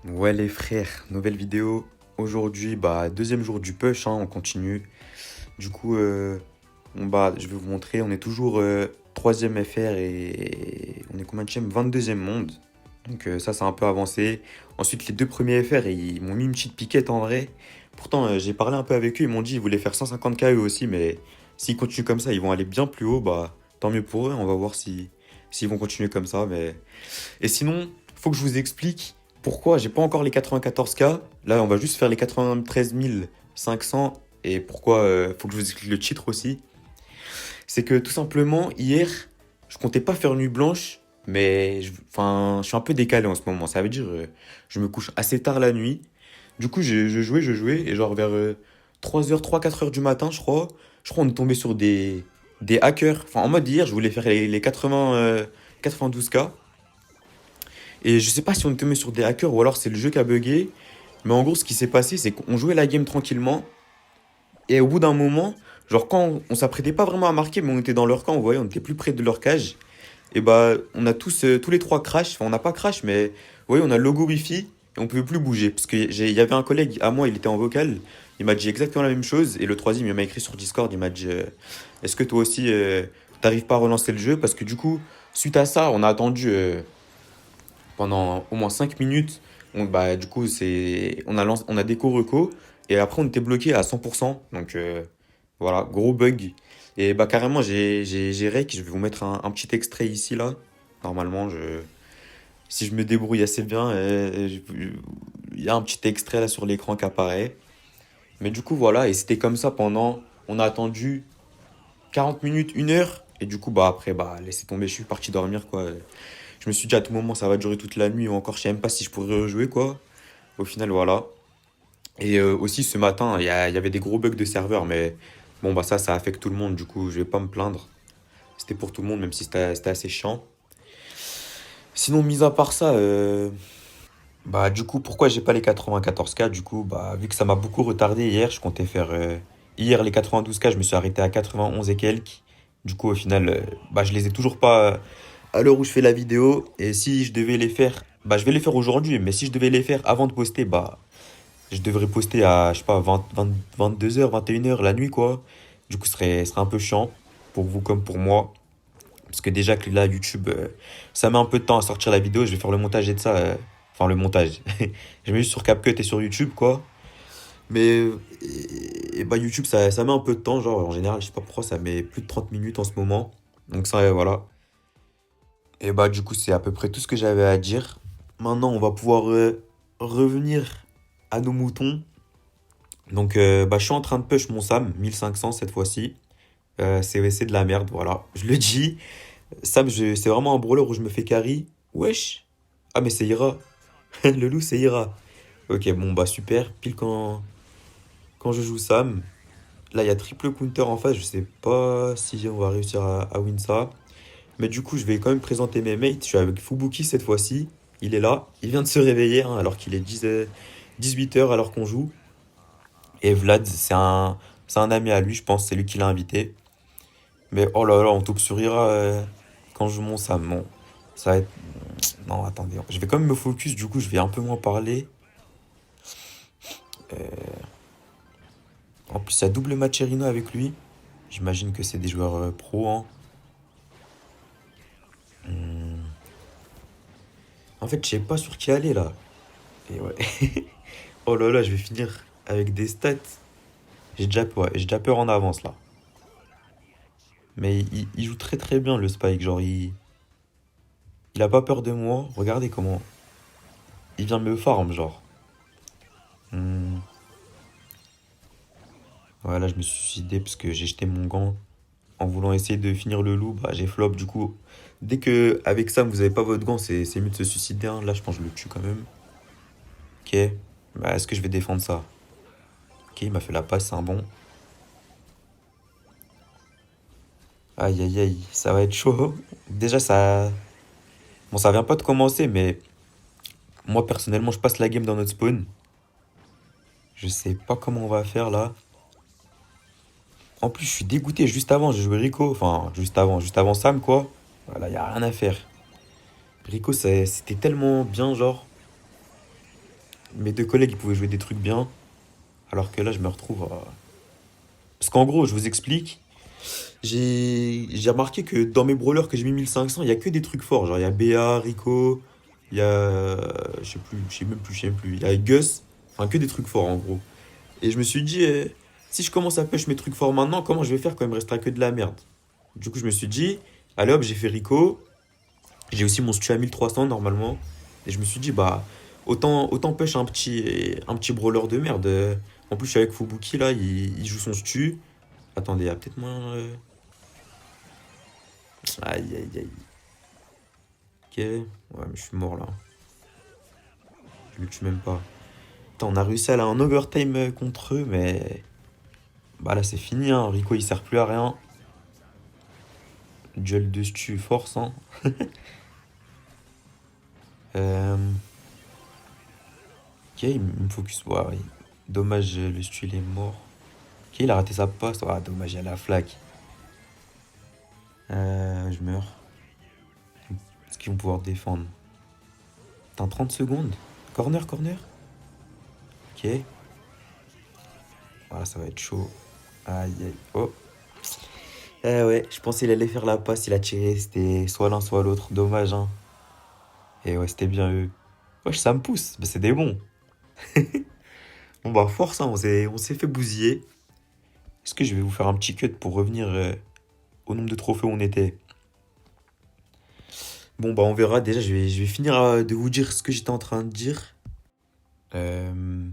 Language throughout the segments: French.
Ouais les frères, nouvelle vidéo. Aujourd'hui, deuxième jour du push, hein, on continue. Du coup, je vais vous montrer, on est toujours troisième FR et on est combien de 22e monde. Donc ça, c'est un peu avancé. Ensuite, les deux premiers FR, ils m'ont mis une petite piquette en vrai. Pourtant, j'ai parlé un peu avec eux, ils m'ont dit ils voulaient faire 150K eux aussi, mais s'ils continuent comme ça, ils vont aller bien plus haut, bah tant mieux pour eux. On va voir si s'ils vont continuer comme ça, mais et sinon, faut que je vous explique pourquoi j'ai pas encore les 94K. Là, on va juste faire les 93 500. Et pourquoi faut que je vous explique le titre aussi. C'est que tout simplement, hier, je comptais pas faire nuit blanche, mais je suis un peu décalé en ce moment. Ça veut dire, je me couche assez tard la nuit. Du coup, je jouais, et genre vers 3h, 3-4 heures du matin, je crois on est tombé sur des hackers. Enfin, en mode hier, je voulais faire les 92K. Et je sais pas si on est tombé sur des hackers ou alors c'est le jeu qui a bugué. Mais en gros, ce qui s'est passé, c'est qu'on jouait la game tranquillement. Et au bout d'un moment, genre quand on s'apprêtait pas vraiment à marquer, mais on était dans leur camp, vous voyez, on était plus près de leur cage. Et bah, on a tous les trois crash. Enfin, on n'a pas crash, mais vous voyez, on a le logo Wi-Fi et on pouvait plus bouger. Parce qu'il y avait un collègue à moi, il était en vocal. Il m'a dit exactement la même chose. Et le troisième, il m'a écrit sur Discord. Il m'a dit est-ce que toi aussi, t'arrives pas à relancer le jeu? Parce que du coup, suite à ça, on a attendu pendant au moins 5 minutes. Du coup, on a déco reco. Et après, on était bloqué à 100%. Donc, voilà, gros bug. Et bah, carrément, j'ai rec. Je vais vous mettre un petit extrait ici, là. Normalement, si je me débrouille assez bien, il y a un petit extrait là sur l'écran qui apparaît. Mais du coup, voilà. Et c'était comme ça pendant. On a attendu 40 minutes, 1 heure. Et du coup, bah, après, bah, laissez tomber. Je suis parti dormir, quoi. Je me suis dit à tout moment ça va durer toute la nuit ou encore je sais même pas si je pourrais rejouer quoi. Au final voilà. Et aussi ce matin il y avait des gros bugs de serveur mais bon bah ça affecte tout le monde du coup je vais pas me plaindre. C'était pour tout le monde même si c'était assez chiant. Sinon mis à part ça bah du coup pourquoi j'ai pas les 94K du coup bah vu que ça m'a beaucoup retardé hier je comptais faire hier les 92K je me suis arrêté à 91 et quelques. Du coup au final bah je les ai toujours pas à l'heure où je fais la vidéo. Et si je devais les faire, bah je vais les faire aujourd'hui. Mais si je devais les faire avant de poster, bah je devrais poster à, je sais pas, 22h, 21h la nuit, quoi. Du coup, ce serait un peu chiant pour vous comme pour moi. Parce que déjà que là, YouTube, ça met un peu de temps à sortir la vidéo. Je vais faire le montage et de ça. Enfin, le montage. Je mets juste sur CapCut et sur YouTube, quoi. Mais bah, YouTube, ça met un peu de temps. Genre, en général, je sais pas pourquoi, ça met plus de 30 minutes en ce moment. Donc, ça, voilà. Et bah du coup c'est à peu près tout ce que j'avais à dire. Maintenant on va pouvoir revenir à nos moutons. Donc bah je suis en train de push mon Sam, 1500 cette fois-ci. C'est de la merde, voilà. Je le dis. Sam, c'est vraiment un brawler où je me fais carry. Wesh. Ah mais c'est Ira. Le loup c'est Ira. Ok bon bah super. Pile quand je joue Sam. Là il y a triple counter en face. Je sais pas si on va réussir à win ça. Mais du coup, je vais quand même présenter mes mates. Je suis avec Fubuki cette fois-ci. Il est là. Il vient de se réveiller hein, alors qu'il est 18 heures alors qu'on joue. Et Vlad, c'est un ami à lui, je pense. C'est lui qui l'a invité. Mais oh là là, on tombe sur Ira quand je joue mon Sam. Bon, ça va être. Non, attendez. Je vais quand même me focus. Du coup, je vais un peu moins parler. En plus, il y a double Macherino avec lui. J'imagine que c'est des joueurs pro. Hein. Hmm. En fait, je sais pas sur qui aller là. Et ouais. Oh là là, je vais finir avec des stats. J'ai déjà peur en avance là. Mais il joue très très bien le Spike. Genre, il a pas peur de moi. Regardez comment. Il vient me farm, genre. Hmm. Voilà, je me suis suicidé parce que j'ai jeté mon gant en voulant essayer de finir le loup. Bah, j'ai flop. Du coup, dès que avec ça, vous avez pas votre gant, c'est mieux de se suicider. Hein. Là, je pense que je le tue quand même. Ok. Bah, est-ce que je vais défendre ça? Ok, il m'a fait la passe, c'est un bon. Aïe aïe aïe, ça va être chaud. Déjà, ça. Bon, ça vient pas de commencer, mais moi personnellement, je passe la game dans notre spawn. Je sais pas comment on va faire là. En plus, je suis dégoûté. Juste avant, j'ai joué Rico. Enfin, juste avant Sam, quoi. Voilà, y a rien à faire. Rico, c'était tellement bien, genre. mes deux collègues, ils pouvaient jouer des trucs bien, alors que là, je me retrouve à... Parce qu'en gros, je vous explique, j'ai remarqué que dans mes brawlers que j'ai mis 1500, il y a que des trucs forts. Genre, il y a BA, Rico, il y a... Je sais plus, je sais même plus. Il y a Gus, enfin, que des trucs forts, en gros. Et je me suis dit, si je commence à push mes trucs forts maintenant, comment je vais faire quand il me restera que de la merde? Du coup, je me suis dit, allez hop, j'ai fait Rico. J'ai aussi mon stu à 1300 normalement. Et je me suis dit, bah, autant push un petit brawler de merde. En plus, je suis avec Fubuki là, il joue son stu. Attendez, il y a peut-être moins. Aïe, aïe, aïe. Ok. Ouais, mais je suis mort là. Je le tue même pas. Attends, on a réussi à aller en overtime contre eux, mais. Bah là, c'est fini, hein. Rico, il sert plus à rien. Duel de stu, force, hein. Euh, Ok, il me focus. Ouais, ouais. Dommage, le stu, il est mort. Ok, il a raté sa passe. Ah, dommage, il y a la flaque. Je meurs. Est-ce qu'ils vont pouvoir défendre? Attends, 30 secondes. Corner, corner. Ok. Voilà, ça va être chaud. Aïe, aïe. Oh. Eh ouais, je pensais qu'il allait faire la passe. Il a tiré. C'était soit l'un, soit l'autre. Dommage, hein. Et ouais, c'était bien eux. Wesh, ça me pousse. Mais c'est des bons. Bon, bah, force, hein. On s'est fait bousiller. Est-ce que je vais vous faire un petit cut pour revenir au nombre de trophées où on était? Bon, bah, on verra. Déjà, je vais finir de vous dire ce que j'étais en train de dire. Euh,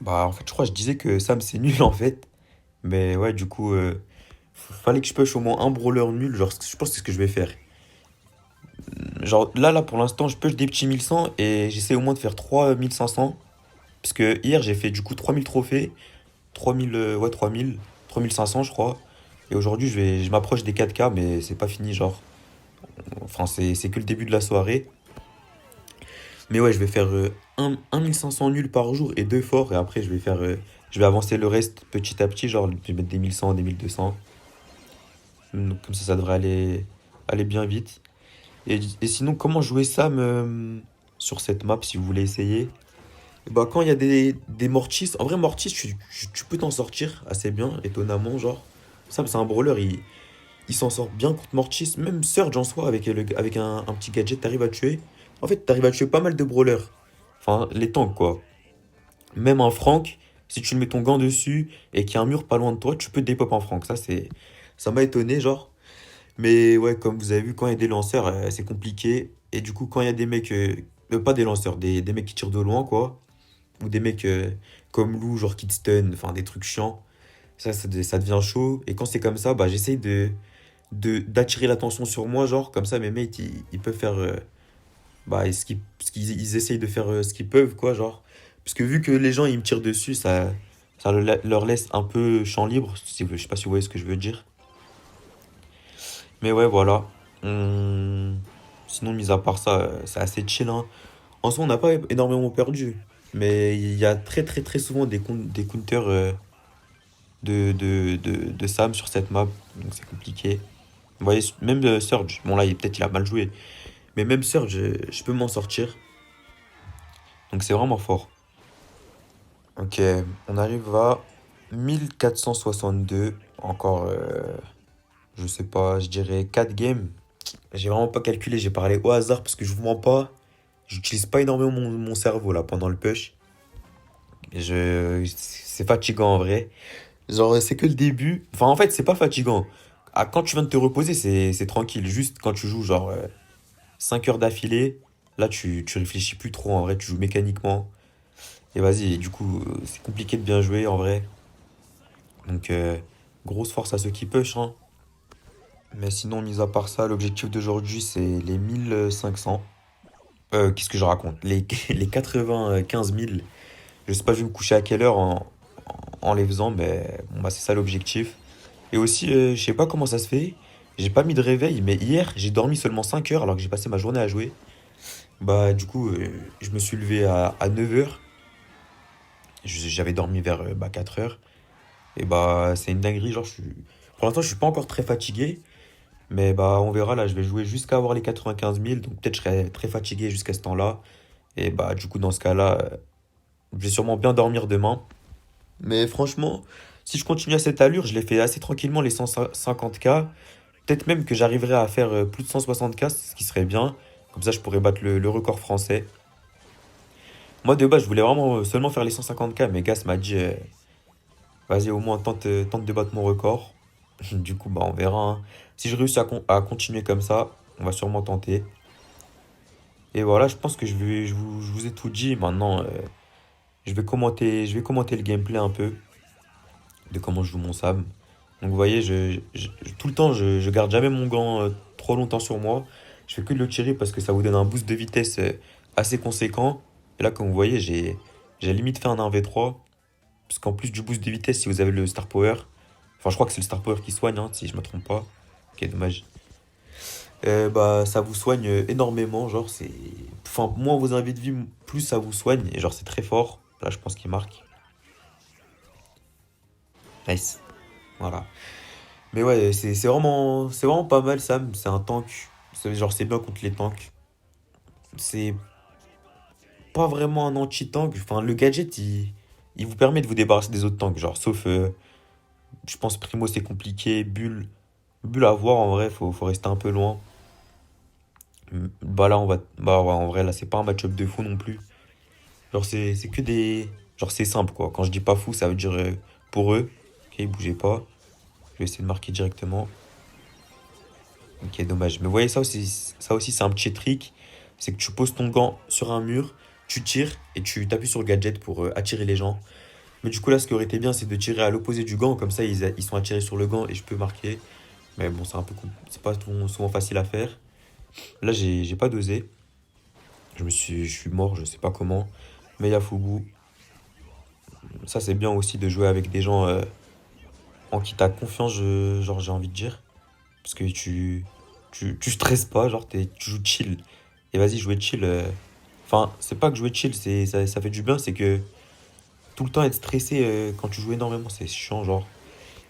Bah, en fait, je crois que je disais que Sam, c'est nul, en fait. Mais ouais, du coup, fallait que je push au moins un brawler nul. Genre, je pense que c'est ce que je vais faire. Genre, là, pour l'instant, je push des petits 1100 et j'essaie au moins de faire 3500. Parce que hier, j'ai fait du coup 3000 trophées. 3000, ouais, 3000. 3500, je crois. Et aujourd'hui, je m'approche des 4K, mais c'est pas fini, genre. Enfin, c'est que le début de la soirée. Mais ouais, je vais faire 1500 nuls par jour et 2 forts. Et après, je vais avancer le reste petit à petit. Genre, je vais mettre des 1100, des 1200. Donc, comme ça devrait aller bien vite. Et sinon, comment jouer Sam sur cette map si vous voulez essayer? Bah, quand il y a des Mortis, en vrai, Mortis, tu peux t'en sortir assez bien, étonnamment. Genre, Sam, c'est un brawler, il s'en sort bien contre Mortis. Même Surge en soi, avec un petit gadget, t'arrives à tuer. En fait, t'arrives à tuer pas mal de brawlers. Enfin, les tanks, quoi. Même un Frank, si tu le mets ton gant dessus et qu'il y a un mur pas loin de toi, tu peux dépop un Frank. Ça m'a étonné, genre. Mais ouais, comme vous avez vu, quand il y a des lanceurs, c'est compliqué. Et du coup, quand il y a des mecs, pas des lanceurs, des mecs qui tirent de loin, quoi. Ou des mecs comme Lou, genre qui te stun, enfin des trucs chiants. Ça devient chaud. Et quand c'est comme ça, bah j'essaye d'attirer l'attention sur moi, genre, comme ça mes mates, ils peuvent faire. Bah, ils essayent de faire ce qu'ils peuvent, quoi, genre. Parce que vu que les gens, ils me tirent dessus, ça leur laisse un peu champ libre. Je sais pas si vous voyez ce que je veux dire. Mais ouais, voilà. Sinon, mis à part ça, c'est assez chill, hein. En soi, on n'a pas énormément perdu. Mais il y a très très très souvent des counters de Sam sur cette map. Donc c'est compliqué. Vous voyez, même Surge, bon là, peut-être il a mal joué. Mais même Surge, je peux m'en sortir. Donc c'est vraiment fort. Ok, on arrive à 1462. Encore, je sais pas, je dirais 4 games. J'ai vraiment pas calculé, j'ai parlé au hasard parce que je vous mens pas. J'utilise pas énormément mon cerveau là pendant le push. C'est fatigant en vrai. Genre, c'est que le début. Enfin, en fait, c'est pas fatigant. Ah, quand tu viens de te reposer, c'est tranquille. Juste quand tu joues genre 5 heures d'affilée, là tu réfléchis plus trop en vrai, tu joues mécaniquement. Et vas-y, et du coup, c'est compliqué de bien jouer en vrai. Donc, grosse force à ceux qui push, hein. Mais sinon, mis à part ça, l'objectif d'aujourd'hui, c'est les 1500. Qu'est-ce que je raconte? Les 95 000. Je sais pas, je vais me coucher à quelle heure en les faisant, mais bon, bah, c'est ça l'objectif. Et aussi, je sais pas comment ça se fait. J'ai pas mis de réveil, mais hier, j'ai dormi seulement 5 heures alors que j'ai passé ma journée à jouer. Bah, du coup, je me suis levé à 9 heures. J'avais dormi vers 4 heures. Et bah, c'est une dinguerie. Genre, pour l'instant, je suis pas encore très fatigué. Mais bah, on verra. Là, je vais jouer jusqu'à avoir les 95 000. Donc, peut-être je serai très fatigué jusqu'à ce temps-là. Et bah, du coup, dans ce cas-là, Je vais sûrement bien dormir demain. Mais franchement, si je continue à cette allure, je les fais assez tranquillement les 150K. Peut-être même que j'arriverai à faire plus de 160K, ce qui serait bien. Comme ça, je pourrais battre le record français. Moi, de base, je voulais vraiment seulement faire les 150K, mais Gas m'a dit, vas-y, au moins tente de battre mon record. Du coup, bah, on verra, hein. Si je réussis à continuer comme ça, on va sûrement tenter. Et voilà, je pense que je vous ai tout dit. Maintenant, je vais commenter le gameplay un peu de comment je joue mon Sam. Donc, vous voyez, tout le temps, je garde jamais mon gant trop longtemps sur moi. Je fais que de le tirer parce que ça vous donne un boost de vitesse assez conséquent. Et là, comme vous voyez, j'ai limite fait un 1v3. Parce qu'en plus du boost de vitesse, si vous avez le Star Power, enfin, je crois que c'est le Star Power qui soigne, hein, si je me trompe pas. Ok, dommage. Bah, ça vous soigne énormément. Genre, c'est. Enfin, moins vous avez de vie, plus ça vous soigne. Et genre, c'est très fort. Là, je pense qu'il marque. Nice. Voilà. Mais ouais, c'est vraiment pas mal, Sam. C'est un tank. Genre, c'est bien contre les tanks. C'est pas vraiment un anti-tank. Enfin, le gadget, il vous permet de vous débarrasser des autres tanks. Genre, sauf, je pense, Primo, c'est compliqué. Bulle à voir, en vrai, faut rester un peu loin. Bah là, on va. Bah ouais, en vrai, là, c'est pas un match-up de fou non plus. Genre, c'est que des. Genre, c'est simple, quoi. Quand je dis pas fou, ça veut dire pour eux. Ok, bougez pas. Je vais essayer de marquer directement. Ok, dommage. Mais vous voyez, ça aussi c'est un petit trick. C'est que tu poses ton gant sur un mur, tu tires et tu t'appuies sur le gadget pour attirer les gens. Mais du coup, là, ce qui aurait été bien, c'est de tirer à l'opposé du gant. Comme ça, ils sont attirés sur le gant et je peux marquer. Mais bon, c'est un peu c'est pas souvent facile à faire. Là, j'ai pas dosé. Je suis mort, je sais pas comment. Mais il y a Fugu. Ça, c'est bien aussi de jouer avec des gens en qui t'as confiance, genre, j'ai envie de dire. Parce que tu stresses pas, genre, tu joues chill. Et vas-y, jouer chill. Enfin, c'est pas que jouer chill, ça fait du bien, c'est que tout le temps être stressé quand tu joues énormément, c'est chiant, genre.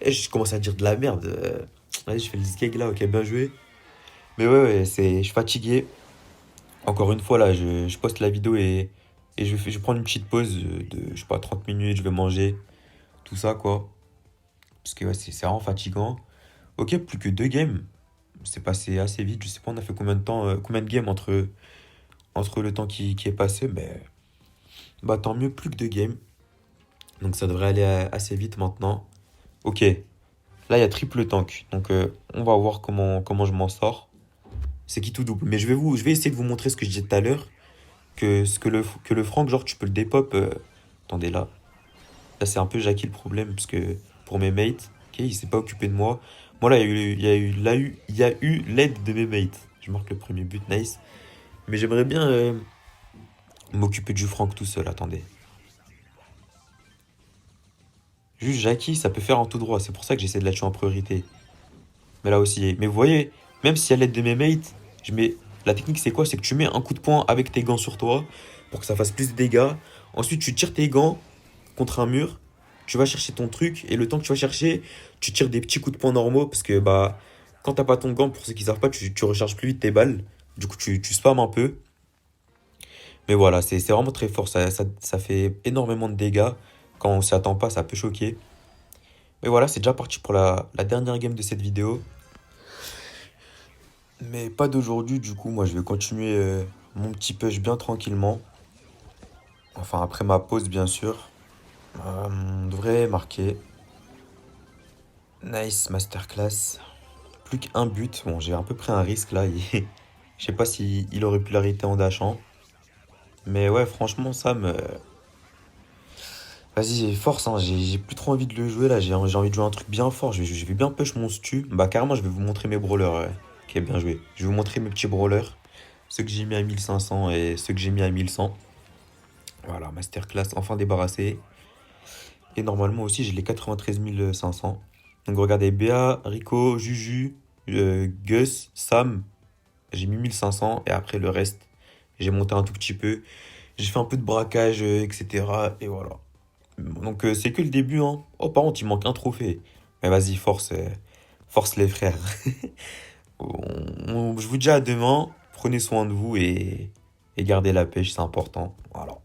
Et je commence à dire de la merde. Vas-y, je fais le skeg là, ok, bien joué. Mais ouais, je suis fatigué. Encore une fois, là, je poste la vidéo et je vais prendre une petite pause de, je sais pas, 30 minutes, je vais manger, tout ça, quoi. Parce que ouais, c'est vraiment fatigant. Ok, plus que deux games. C'est passé assez vite. Je sais pas, on a fait combien de temps, combien de games entre le temps qui est passé. Mais bah, tant mieux, plus que deux games. Donc ça devrait aller assez vite maintenant. Ok, là il y a triple tank. Donc on va voir comment je m'en sors. C'est qui tout double. Mais je vais essayer de vous montrer ce que je disais tout à l'heure. Que le Franck, genre, tu peux le dépop. Attendez là. Là, c'est un peu Jackie le problème. Parce que pour mes mates, ok, il s'est pas occupé de moi. Moi, là, il y a eu l'aide de mes mates. Je marque le premier but, nice. Mais j'aimerais bien m'occuper du Franck tout seul. Attendez. Juste Jackie, ça peut faire en tout droit. C'est pour ça que j'essaie de la tuer en priorité. Mais là aussi. Mais vous voyez, même si à l'aide de mes mates, je mets. La technique, c'est quoi? C'est que tu mets un coup de poing avec tes gants sur toi pour que ça fasse plus de dégâts. Ensuite, tu tires tes gants contre un mur. Tu vas chercher ton truc. Et le temps que tu vas chercher, tu tires des petits coups de poing normaux. Parce que bah, quand t'as pas ton gant, pour ceux qui savent pas, tu recharges plus vite tes balles. Du coup, tu spams un peu. Mais voilà, c'est vraiment très fort. Ça fait énormément de dégâts. Quand on s'y attend pas, ça peut choquer. Mais voilà, c'est déjà parti pour la dernière game de cette vidéo. Mais pas d'aujourd'hui, du coup, moi je vais continuer mon petit push bien tranquillement. Enfin, après ma pause, bien sûr. On devrait marquer. Nice masterclass. Plus qu'un but. Bon, j'ai un peu pris un risque là. Je sais pas si il aurait pu l'arrêter en dashant. Mais ouais, franchement, Sam. Vas-y, force, hein. J'ai plus trop envie de le jouer là. J'ai envie de jouer un truc bien fort. Je vais bien push mon stu. Bah, carrément, je vais vous montrer mes brawlers. Ok, bien joué. Je vais vous montrer mes petits brawlers. Ceux que j'ai mis à 1500 et ceux que j'ai mis à 1100. Voilà, masterclass enfin débarrassé. Et normalement aussi, j'ai les 93 500. Donc regardez, Béa, Rico, Juju, Gus, Sam, j'ai mis 1500. Et après le reste, j'ai monté un tout petit peu. J'ai fait un peu de braquage, etc. Et voilà. Donc c'est que le début, hein. Oh, par contre, il manque un trophée. Mais vas-y, force les frères. Je vous dis à demain. Prenez soin de vous et gardez la pêche, c'est important. Voilà.